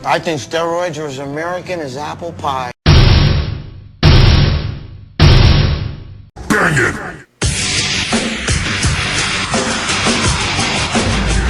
I think steroids are as American as apple pie. Bang it!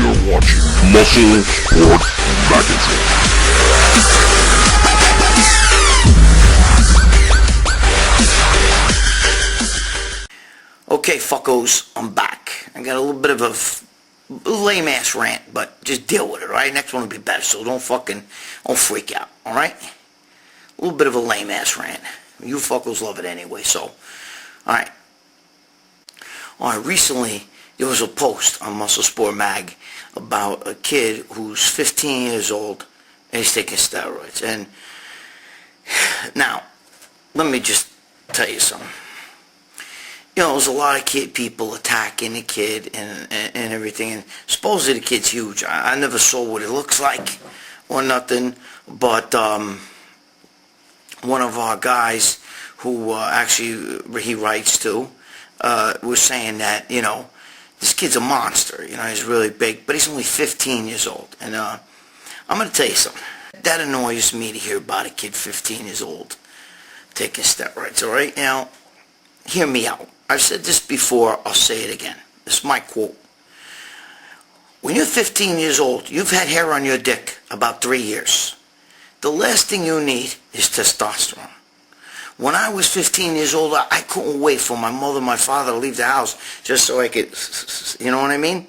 You're watching Muscle Sport Magazine. Okay, fuckos, I'm back. I got a little bit of a lame-ass rant, but just deal with it, alright? Next one will be better, so don't freak out, alright? A little bit of a lame-ass rant. You fuckos love it anyway, so, alright. Alright, recently, there was a post on Muscle Sport Mag about a kid who's 15 years old, and he's taking steroids. And, now, let me just tell you something. You know, there's a lot of people attacking the kid and everything, and supposedly the kid's huge. I never saw what it looks like or nothing, but one of our guys who actually he writes to was saying that, you know, this kid's a monster. You know, he's really big, but he's only 15 years old. And I'm going to tell you something. That annoys me to hear about a kid 15 years old taking steroids, all right? Now, hear me out. I've said this before, I'll say it again. This is my quote. When you're 15 years old, you've had hair on your dick about 3 years. The last thing you need is testosterone. When I was 15 years old, I couldn't wait for my mother and my father to leave the house just so I could, you know what I mean?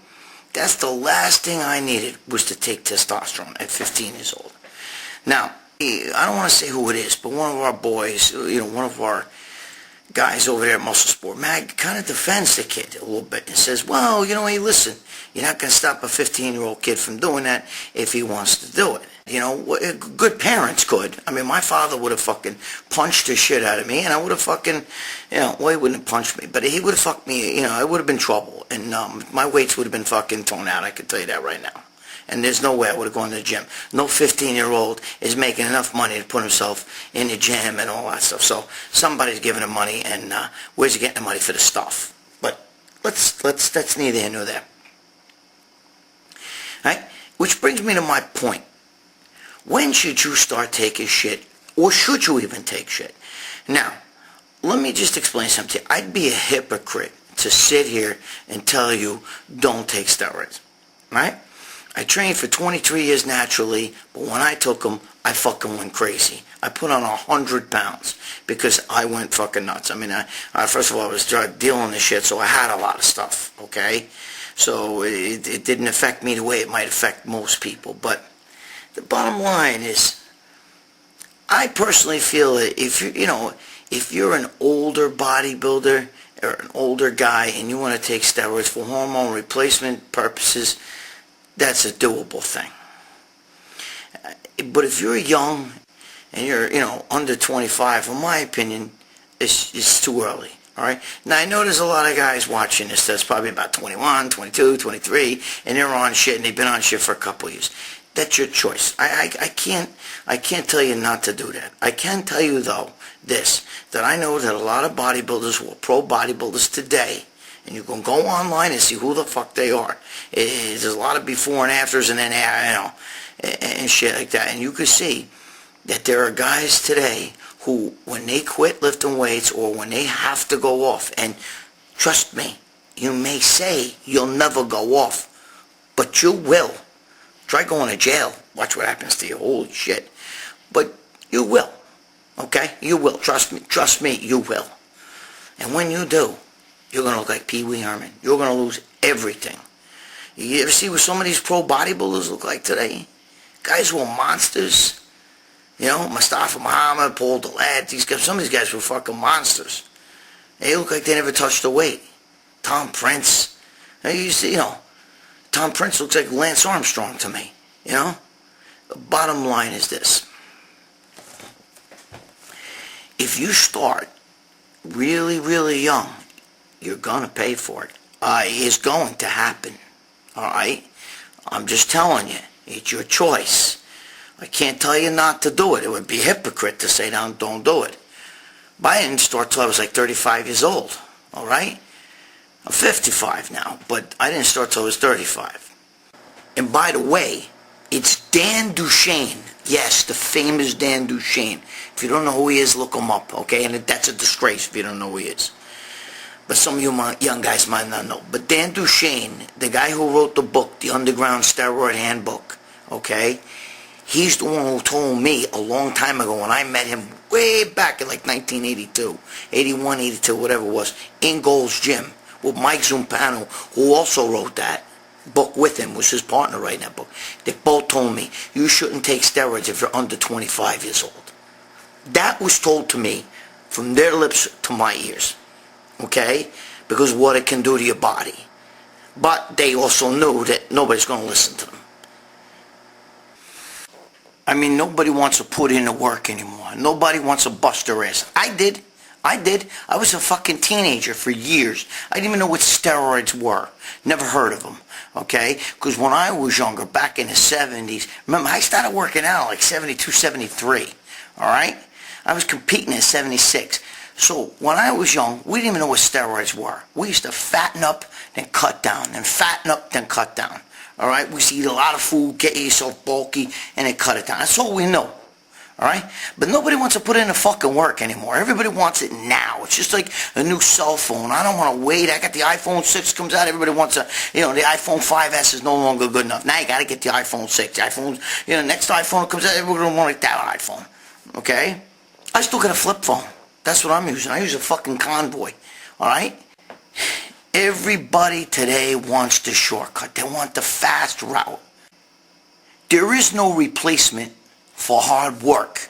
That's the last thing I needed, was to take testosterone at 15 years old. Now, I don't want to say who it is, but one of our boys, you know, one of our guys over there at Muscle Sport Mag kind of defends the kid a little bit and says, well, you know, hey, listen, you're not going to stop a 15-year-old kid from doing that if he wants to do it. You know, good parents could. I mean, my father would have fucking punched the shit out of me, and I would have fucking, you know, well, he wouldn't have punched me, but he would have fucked me, you know, I would have been trouble, and my weights would have been fucking torn out, I can tell you that right now. And there's no way I would have gone to the gym. No 15-year-old is making enough money to put himself in the gym and all that stuff. So somebody's giving him money, and where's he getting the money for the stuff? But that's neither here nor there. All right? Which brings me to my point. When should you start taking shit, or should you even take shit? Now, let me just explain something. I'd be a hypocrite to sit here and tell you don't take steroids, right? I trained for 23 years naturally, but when I took them, I fucking went crazy. I put on 100 pounds because I went fucking nuts. I mean, first of all, I was drug dealing this shit, so I had a lot of stuff, okay? So it didn't affect me the way it might affect most people. But the bottom line is, I personally feel that if you're an older bodybuilder or an older guy and you want to take steroids for hormone replacement purposes, that's a doable thing. But if you're young and you're, you know, under 25, in my opinion, it's too early. All right? Now, I know there's a lot of guys watching this that's probably about 21, 22, 23, and they're on shit, and they've been on shit for a couple of years. That's your choice. I can't tell you not to do that. I can tell you, though, this, that I know that a lot of bodybuilders who are pro bodybuilders today, and you can go online and see who the fuck they are. There's a lot of before and afters, and then, you know, and shit like that. And you can see that there are guys today who, when they quit lifting weights or when they have to go off, and trust me, you may say you'll never go off, but you will. Try going to jail. Watch what happens to you. Holy shit. But you will. Okay? You will. Trust me. Trust me, you will. And when you do, you're going to look like Pee Wee Herman. You're going to lose everything. You ever see what some of these pro bodybuilders look like today? Guys who are monsters. You know, Mustafa Muhammad, Paul Dillette, these guys, some of these guys were fucking monsters. They look like they never touched a weight. Tom Prince. You see, you know, Tom Prince looks like Lance Armstrong to me. You know? The bottom line is this. If you start really, really young, you're going to pay for it. It's going to happen. All right? I'm just telling you. It's your choice. I can't tell you not to do it. It would be hypocrite to say, no, don't do it. But I didn't start till I was like 35 years old. All right? I'm 55 now, but I didn't start till I was 35. And by the way, It's Dan Duchesne. Yes, the famous Dan Duchesne. If you don't know who he is, look him up, okay? And that's a disgrace if you don't know who he is. But some of you young guys might not know. But Dan Duchesne, the guy who wrote the book, The Underground Steroid Handbook, okay? He's the one who told me a long time ago when I met him way back in like 1982, 81, 82, whatever it was, in Gold's Gym with Mike Zumpano, who also wrote that book with him, was his partner writing that book. They both told me, you shouldn't take steroids if you're under 25 years old. That was told to me from their lips to my ears, okay? Because of what it can do to your body. But they also knew that nobody's going to listen to them. I mean, nobody wants to put in the work anymore. Nobody wants to bust their ass. I did. I was a fucking teenager for years. I didn't even know what steroids were. Never heard of them, okay? Because when I was younger, back in the 70s, remember, I started working out like 72, 73, all right? I was competing in 76. So when I was young, we didn't even know what steroids were. We used to fatten up, then cut down, then fatten up, then cut down. All right? We used to eat a lot of food, get yourself bulky, and then cut it down. That's all we know. All right? But nobody wants to put in the fucking work anymore. Everybody wants it now. It's just like a new cell phone. I don't want to wait. I got the iPhone 6 comes out. Everybody wants the iPhone 5S is no longer good enough. Now you got to get the iPhone 6. The iPhone, next iPhone comes out, everybody don't want that iPhone. Okay? I still got a flip phone. That's what I'm using. I use a fucking Convoy. All right? Everybody today wants the shortcut. They want the fast route. There is no replacement for hard work.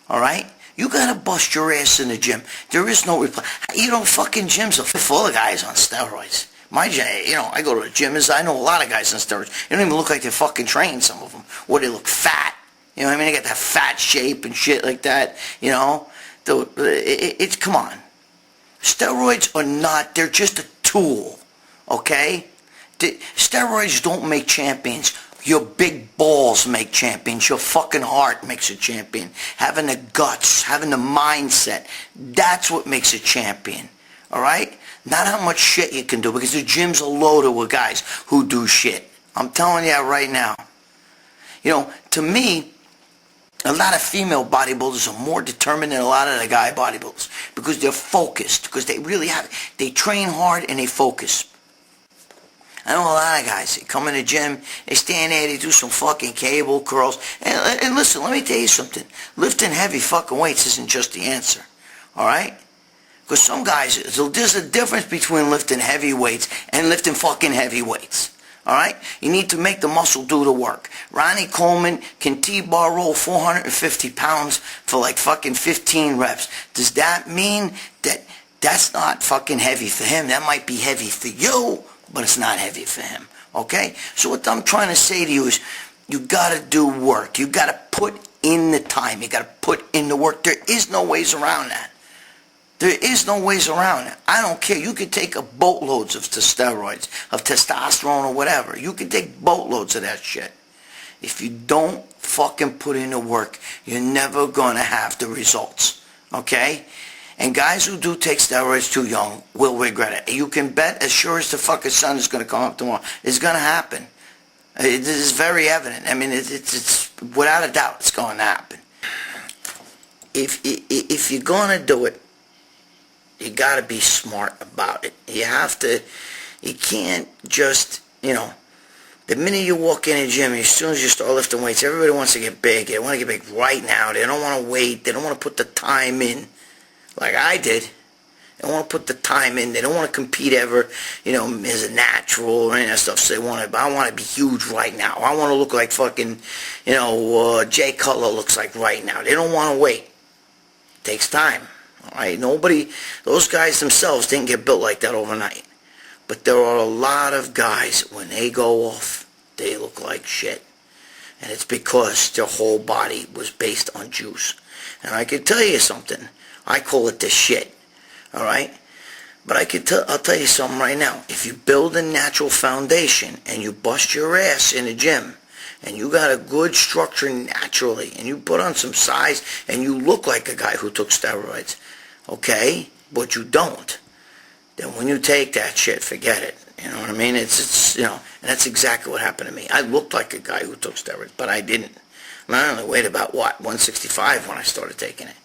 All right? You got to bust your ass in the gym. There is no replacement. Fucking gyms are full of guys on steroids. My gym, I go to the gym. I know a lot of guys on steroids. They don't even look like they're fucking trained, some of them. Or they look fat. You know what I mean? They got that fat shape and shit like that, It's, come on. Steroids are not, they're just a tool, okay? Steroids don't make champions. Your big balls make champions. Your fucking heart makes a champion. Having the guts, having the mindset, that's what makes a champion, all right? Not how much shit you can do, because the gyms are loaded with guys who do shit. I'm telling you right now. To me, a lot of female bodybuilders are more determined than a lot of the guy bodybuilders because they're focused, because they really they train hard and they focus. I know a lot of guys, they come in the gym, they stand there, they do some fucking cable curls. And listen, let me tell you something. Lifting heavy fucking weights isn't just the answer, all right? Because some guys, there's a difference between lifting heavy weights and lifting fucking heavy weights. All right? You need to make the muscle do the work. Ronnie Coleman can T-bar roll 450 pounds for like fucking 15 reps. Does that mean that that's not fucking heavy for him? That might be heavy for you, but it's not heavy for him. Okay? So what I'm trying to say to you is you got to do work. You got to put in the time. You got to put in the work. There is no ways around that. There is no ways around it. I don't care. You could take boatloads of steroids, of testosterone or whatever. You could take boatloads of that shit. If you don't fucking put in the work, you're never going to have the results. Okay? And guys who do take steroids too young will regret it. You can bet as sure as the fucking sun is going to come up tomorrow. It's going to happen. It is very evident. I mean, it's without a doubt it's going to happen. If you're going to do it, you got to be smart about it. You can't just, the minute you walk in a gym, as soon as you start lifting weights, everybody wants to get big. They want to get big right now. They don't want to wait. They don't want to put the time in like I did. They don't want to put the time in. They don't want to compete ever, as a natural or any of that stuff. So I want to be huge right now. I want to look like fucking, Jay Cutler looks like right now. They don't want to wait. It takes time. All right, those guys themselves didn't get built like that overnight. But there are a lot of guys, when they go off, they look like shit. And it's because their whole body was based on juice. And I can tell you something. I call it the shit. All right? But I'll tell you something right now. If you build a natural foundation and you bust your ass in the gym, and you got a good structure naturally, and you put on some size, and you look like a guy who took steroids, okay, but you don't, then when you take that shit, forget it. You know what I mean? It's and that's exactly what happened to me. I looked like a guy who took steroids, but I didn't. I only weighed about, 165 when I started taking it.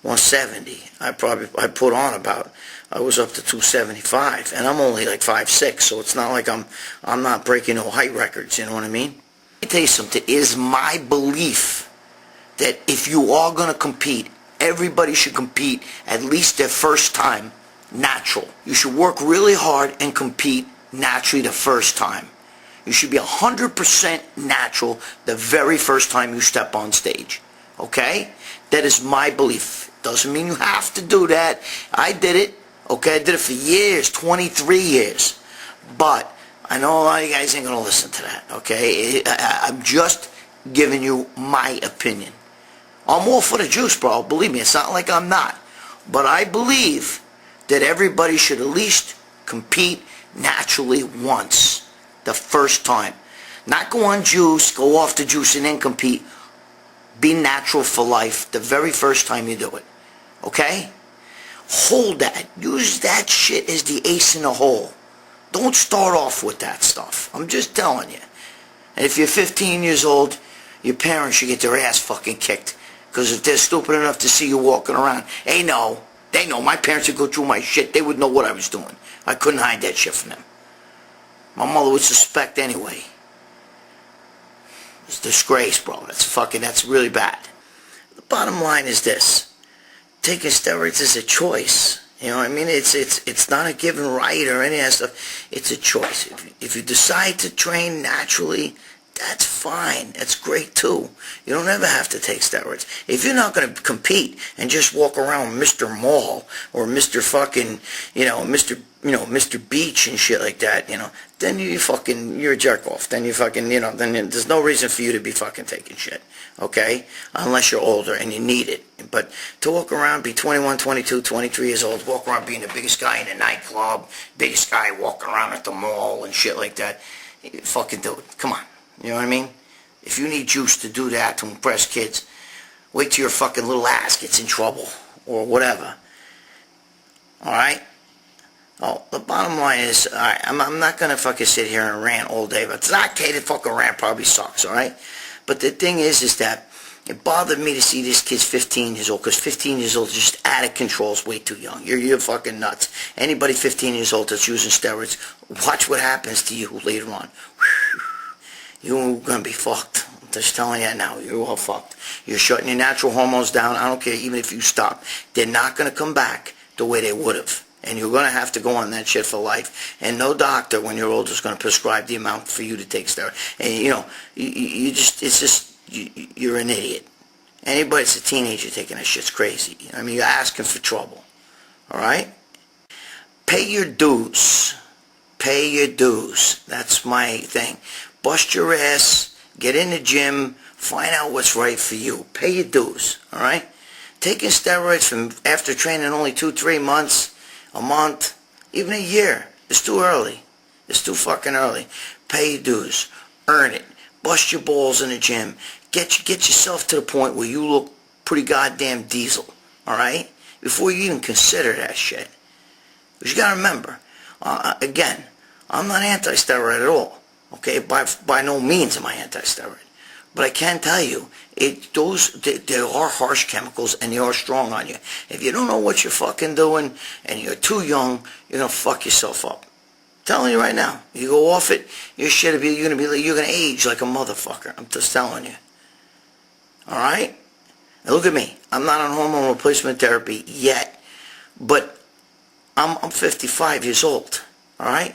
170. I put on about, I was up to 275, and I'm only like 5'6", so it's not like I'm not breaking no height records, you know what I mean? Let me tell you something. It is my belief that if you are going to compete, everybody should compete at least their first time natural. You should work really hard and compete naturally the first time. You should be 100% natural the very first time you step on stage. Okay? That is my belief. Doesn't mean you have to do that. I did it. Okay? I did it for years, 23 years. But I know a lot of you guys ain't going to listen to that. Okay? I'm just giving you my opinion. I'm all for the juice, bro. Believe me, it's not like I'm not. But I believe that everybody should at least compete naturally once. The first time. Not go on juice, go off the juice and then compete. Be natural for life the very first time you do it. Okay? Hold that. Use that shit as the ace in the hole. Don't start off with that stuff. I'm just telling you. And if you're 15 years old, your parents should get their ass fucking kicked. Because if they're stupid enough to see you walking around, they know. They know. My parents would go through my shit. They would know what I was doing. I couldn't hide that shit from them. My mother would suspect anyway. It's disgrace, bro. That's really bad. The bottom line is this. Taking steroids is a choice. You know what I mean? It's not a given right or any of that stuff. It's a choice. If you decide to train naturally, that's fine. That's great too. You don't ever have to take steroids. If you're not going to compete and just walk around Mr. Mall or Mr. fucking, Mr. Beach and shit like that, then you're a jerk off. Then then there's no reason for you to be fucking taking shit. Okay? Unless you're older and you need it. But to walk around, be 21, 22, 23 years old, walk around being the biggest guy in the nightclub, biggest guy walking around at the mall and shit like that, you fucking do it. Come on. You know what I mean? If you need juice to do that to impress kids, wait till your fucking little ass gets in trouble or whatever. Alright? Oh, the bottom line is, alright, I'm not going to fucking sit here and rant all day, but it's not okay to fucking rant probably sucks, alright? But the thing is that it bothered me to see this kid's 15 years old, because 15 years old is just out of control, is way too young. You're fucking nuts. Anybody 15 years old that's using steroids, watch what happens to you later on. You're going to be fucked. I'm just telling you now. You're all fucked. You're shutting your natural hormones down. I don't care even if you stop. They're not going to come back the way they would have. And you're going to have to go on that shit for life. And no doctor, when you're older, is going to prescribe the amount for you to take steroids. And, you're an idiot. Anybody that's a teenager taking that shit's crazy. I mean, you're asking for trouble. All right? Pay your dues. Pay your dues. That's my thing. Bust your ass, get in the gym, find out what's right for you. Pay your dues, all right? Taking steroids from after training only 2-3 months, a month, even a year, it's too early. It's too fucking early. Pay your dues. Earn it. Bust your balls in the gym. Get yourself to the point where you look pretty goddamn diesel, all right? Before you even consider that shit. Because you got to remember, again, I'm not anti-steroid at all. Okay, by no means am I anti-steroid. But I can tell you, there are harsh chemicals and they are strong on you. If you don't know what you're fucking doing and you're too young, you're going to fuck yourself up. I'm telling you right now. You go off it, you're going to age like a motherfucker. I'm just telling you. Alright? Now look at me. I'm not on hormone replacement therapy yet. But I'm 55 years old. Alright?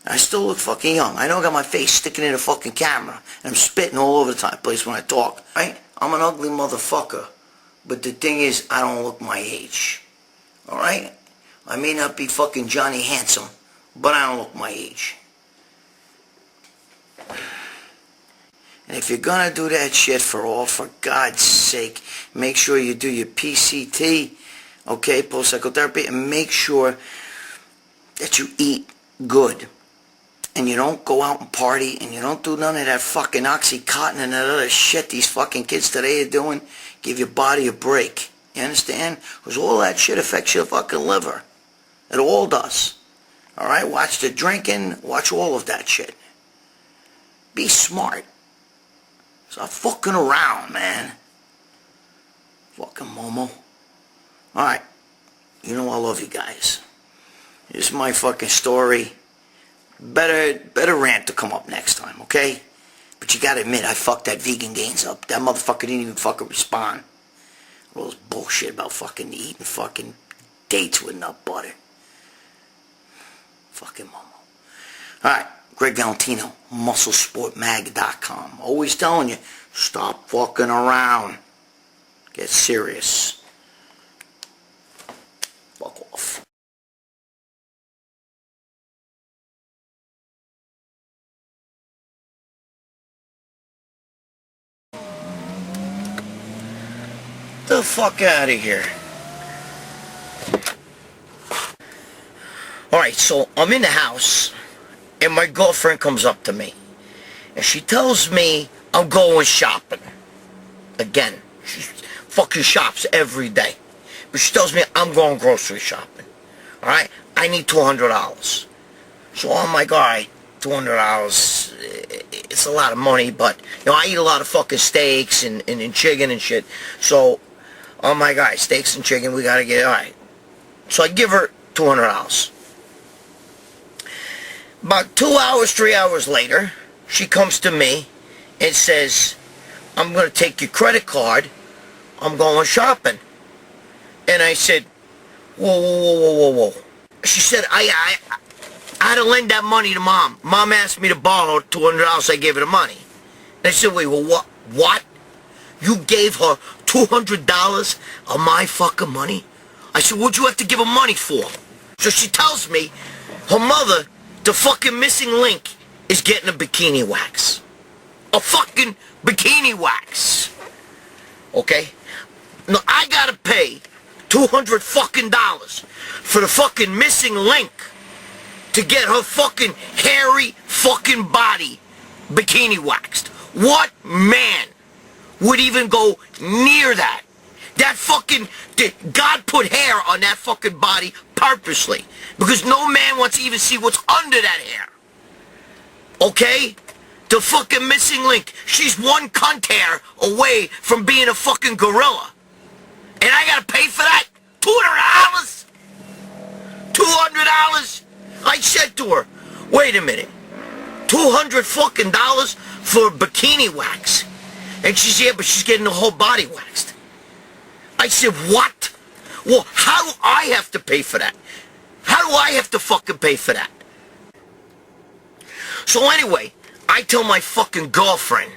I still look fucking young. I know I got my face sticking in a fucking camera. And I'm spitting all over the place when I talk. Right? I'm an ugly motherfucker. But the thing is, I don't look my age. Alright? I may not be fucking Johnny Handsome. But I don't look my age. And if you're gonna do that shit for God's sake, make sure you do your PCT. Okay? Post-psychotherapy. And make sure that you eat good. And you don't go out and party, and you don't do none of that fucking Oxycontin and that other shit these fucking kids today are doing. Give your body a break. You understand? Because all that shit affects your fucking liver. It all does. All right? Watch the drinking. Watch all of that shit. Be smart. Stop fucking around, man. Fucking Momo. All right. You know I love you guys. This is my fucking story. Better rant to come up next time, okay? But you gotta admit, I fucked that vegan gains up. That motherfucker didn't even fucking respond. All this bullshit about fucking eating fucking dates with nut butter. Fucking Momo. Alright, Gregg Valentino, MuscleSportMag.com. Always telling you, stop fucking around. Get serious. Fuck off. The fuck out of here. Alright, so I'm in the house, and my girlfriend comes up to me, and she tells me I'm going shopping. Again, she fucking shops every day. But she tells me I'm going grocery shopping. Alright? I need $200. So I'm like, alright, $200, it's a lot of money, but, you know, I eat a lot of fucking steaks and chicken and shit. So, I'm like, alright, steaks and chicken, we gotta get, alright. So I give her $200. About 2 hours, 3 hours later, she comes to me and says, I'm going to take your credit card. I'm going shopping. And I said, whoa. She said, I had to lend that money to Mom. Mom asked me to borrow $200. I gave her the money. And I said, wait, well, what? You gave her $200 of my fucking money? I said, what'd you have to give her money for? So she tells me her mother, the fucking missing link, is getting a bikini wax. A fucking bikini wax. Okay? Now I gotta pay $200 fucking dollars for the fucking missing link to get her fucking hairy fucking body bikini waxed. What man would even go near that? That fucking, God put hair on that fucking body purposely. Because no man wants to even see what's under that hair. Okay? The fucking missing link. She's one cunt hair away from being a fucking gorilla. And I gotta pay for that? $200? $200? I said to her, wait a minute. $200 fucking dollars for bikini wax. And she said, yeah, but she's getting the whole body waxed. I said, what? Well, how do I have to pay for that? How do I have to fucking pay for that? So anyway, I tell my fucking girlfriend,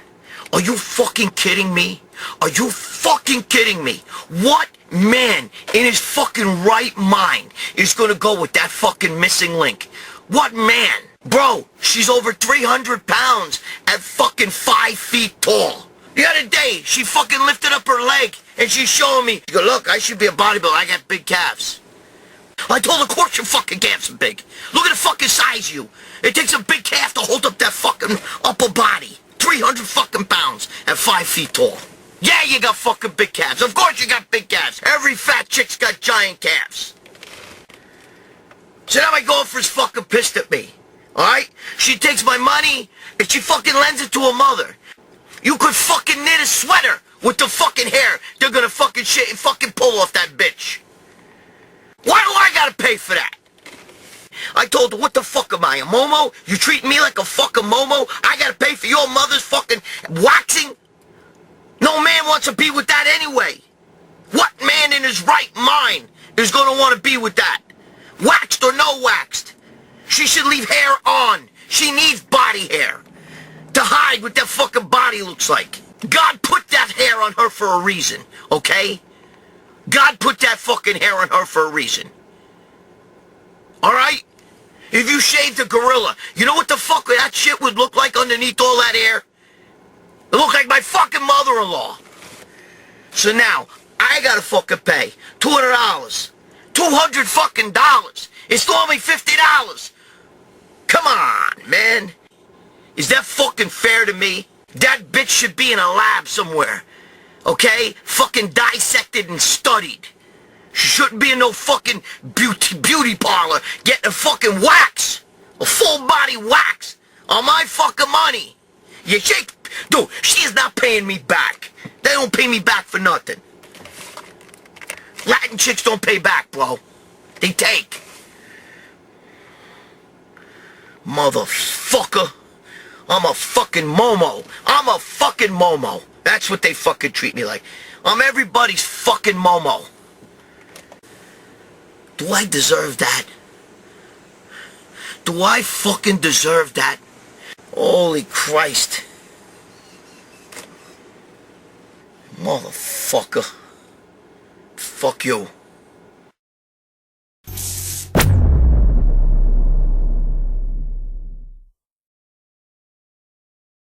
are you fucking kidding me? Are you fucking kidding me? What man in his fucking right mind is gonna go with that fucking missing link? What man? Bro, she's over 300 pounds at fucking 5 feet tall. The other day, she fucking lifted up her leg and she's showing me, she go, look, I should be a bodybuilder, I got big calves. I told her, of course your fucking calves are big. Look at the fucking size of you. It takes a big calf to hold up that fucking upper body. 300 fucking pounds at 5 feet tall. Yeah, you got fucking big calves. Of course you got big calves. Every fat chick's got giant calves. So now my girlfriend's fucking pissed at me. Alright? She takes my money and she fucking lends it to her mother. You could fucking knit a sweater with the fucking hair. They're gonna fucking shit and fucking pull off that bitch. Why do I gotta pay for that? I told her, what the fuck am I, a Momo? You treat me like a fucking Momo? I gotta pay for your mother's fucking waxing? No man wants to be with that anyway. What man in his right mind is gonna want to be with that? Waxed or no waxed? She should leave hair on. She needs body hair to hide what that fucking body looks like. God put that hair on her for a reason, okay? God put that fucking hair on her for a reason. Alright? If you shaved a gorilla, you know what the fuck that shit would look like underneath all that hair? It looked like my fucking mother-in-law. So now, I gotta fucking pay $200. $200 fucking dollars. It's only $50. Come on, man. Is that fucking fair to me? That bitch should be in a lab somewhere. Okay? Fucking dissected and studied. She shouldn't be in no fucking beauty parlor getting a fucking wax. A full body wax. On my fucking money. You shake... Dude, she is not paying me back. They don't pay me back for nothing. Latin chicks don't pay back, bro. They take. Motherfucker. I'm a fucking Momo. I'm a fucking Momo. That's what they fucking treat me like. I'm everybody's fucking Momo. Do I deserve that? Do I fucking deserve that? Holy Christ. Motherfucker. Fuck you.